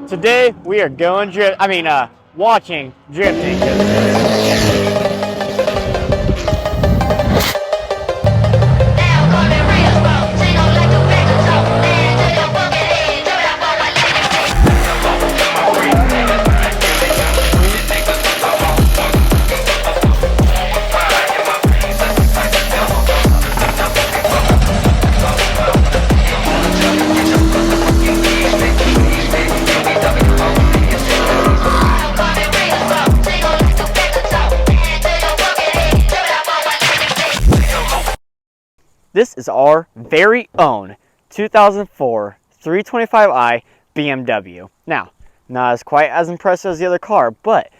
Today we are going watching drifting. This is our very own 2004 325i BMW. Now, not as quite as impressive as the other car, but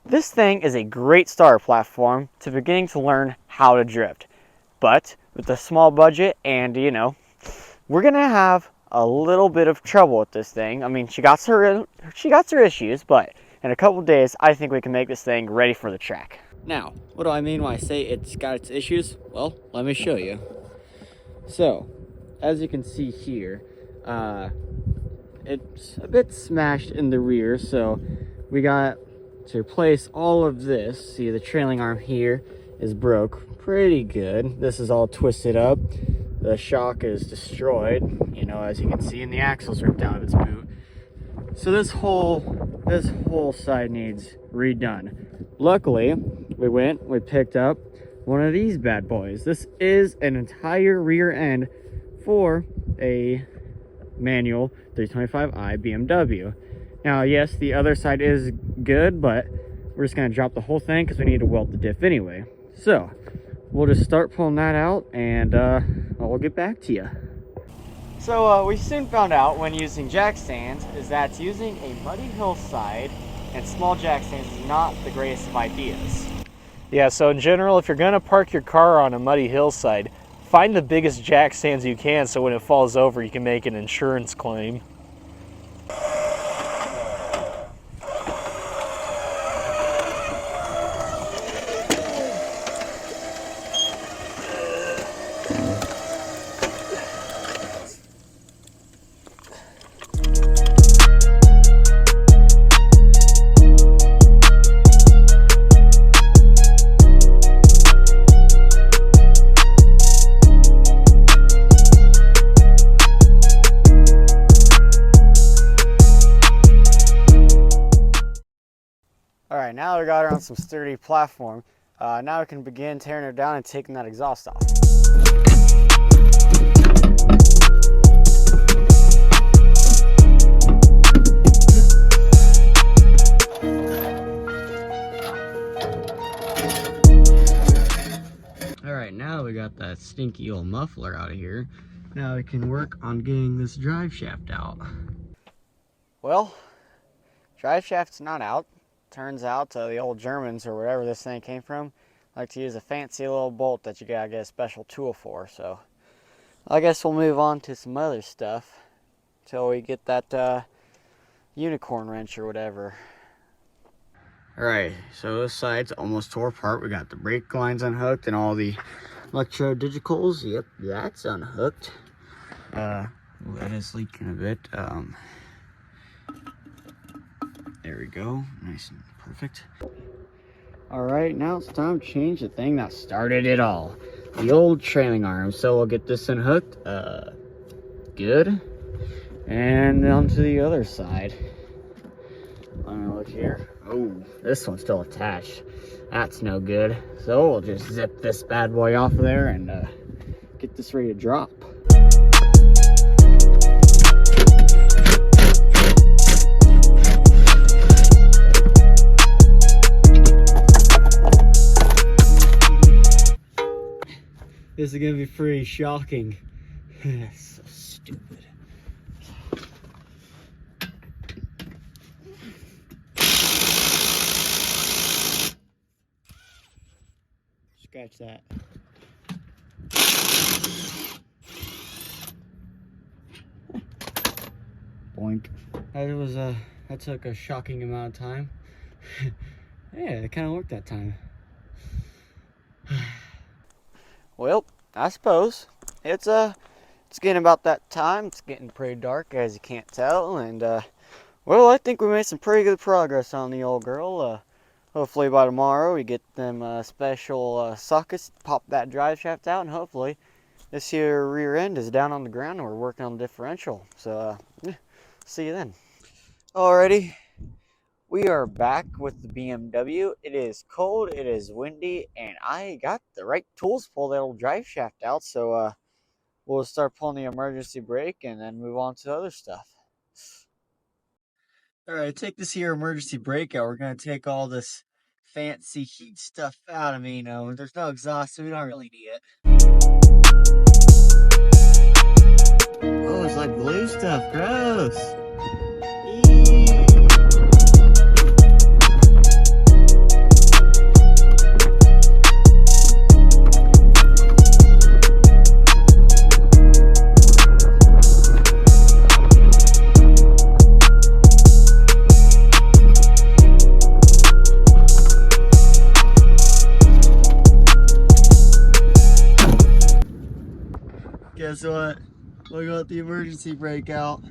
this thing is a great starter platform to beginning to learn how to drift. But with a small budget and, we're going to have a little bit of trouble with this thing. I mean, she got her issues, but in a couple days, I think we can make this thing ready for the track. Now, what do I mean when I say it's got its issues? Well, let me show you. So, as you can see here, it's a bit smashed in the rear, so we got to replace all of this. See, the trailing arm here is broke pretty good. This is all twisted up. The shock is destroyed, as you can see, and the axle's ripped out of its boot. So this whole side needs redone. Luckily, we picked up one of these bad boys. This is an entire rear end for a manual 325i BMW. Now, yes, the other side is good, but we're just going to drop the whole thing because we need to weld the diff anyway. So we'll just start pulling that out, and we'll get back to you. So we soon found out when using jack stands is that using a muddy hillside and small jack stands is not the greatest of ideas. Yeah, so in general, if you're going to park your car on a muddy hillside, find the biggest jack stands you can so when it falls over you can make an insurance claim. Alright, now we got her on some sturdy platform. Now we can begin tearing her down and taking that exhaust off. Alright, now we got that stinky old muffler out of here. Now we can work on getting this drive shaft out. Well, drive shaft's not out. Turns out the old Germans, or wherever this thing came from, like to use a fancy little bolt that you gotta get a special tool for. So I guess we'll move on to some other stuff until we get that unicorn wrench or whatever. Alright, so this side's almost tore apart. We got the brake lines unhooked and all the electro digitals. Yep, that's unhooked. That is leaking a bit. There we go, nice and perfect. Alright, now it's time to change the thing that started it all. The old trailing arm. So we'll get this unhooked. Good. And onto the other side. Let me look here. Oh, this one's still attached. That's no good. So we'll just zip this bad boy off of there and get this ready to drop. This is gonna be pretty shocking. That's so stupid. Scratch that. Boink. That took a shocking amount of time. Yeah, it kind of worked that time. Well, I suppose it's getting about that time. It's getting pretty dark, as you can't tell, and Well, I think we made some pretty good progress on the old girl. Hopefully by tomorrow we get them special sockets, pop that drive shaft out, and hopefully this here rear end is down on the ground and we're working on the differential. So, yeah, see you then. Alrighty, we are back with the BMW. It is cold, it is windy, and I got the right tools to pull that old drive shaft out. So, we'll start pulling the emergency brake and then move on to other stuff. Alright, take this here emergency brake out. We're going to take all this fancy heat stuff out. I mean, there's no exhaust, so we don't really need it. Oh, it's like blue stuff. Gross. Eee. Guess what? We got the emergency brake out.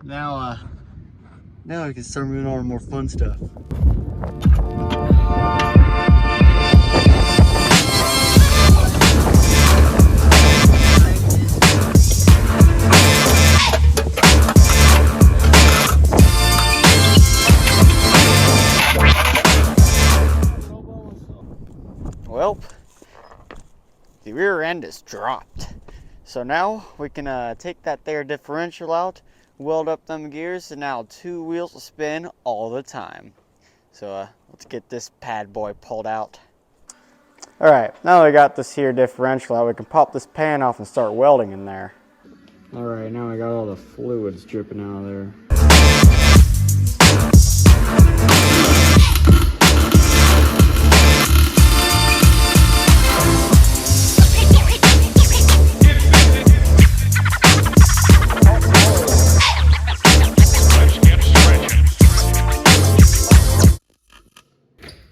Now we can start moving on to more fun stuff. Well, the rear end is dropped. So now we can take that there differential out, weld up them gears, and now 2 wheels will spin all the time. So let's get this pad boy pulled out. Alright, now we got this here differential out, we can pop this pan off and start welding in there. Alright, now I got all the fluids dripping out of there.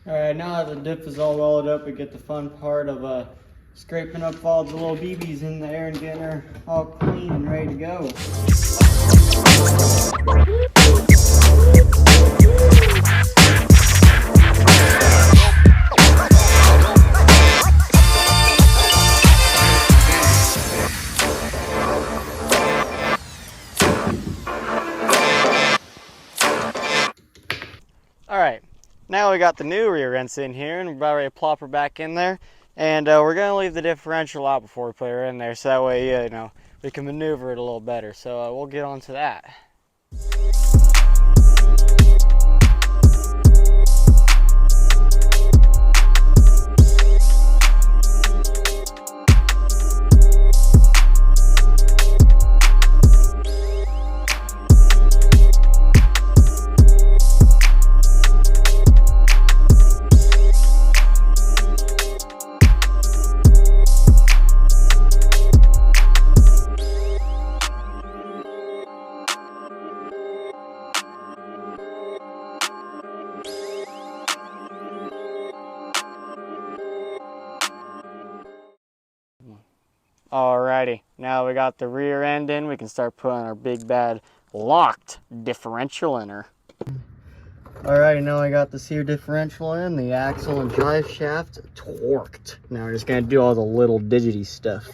Alright, now that the diff is all welded up, we get the fun part of scraping up all the little BBs in there and getting her all clean and ready to go. Alright, now we got the new rear ends in here and we're about ready to plop her back in there. And we're going to leave the differential out before we put her in there, so that way, you know, we can maneuver it a little better. So we'll get on to that. Alrighty, now we got the rear end in, we can start putting our big bad locked differential in her. Alrighty, now I got this here differential in, the axle and drive shaft torqued. Now we're just gonna do all the little digity stuff.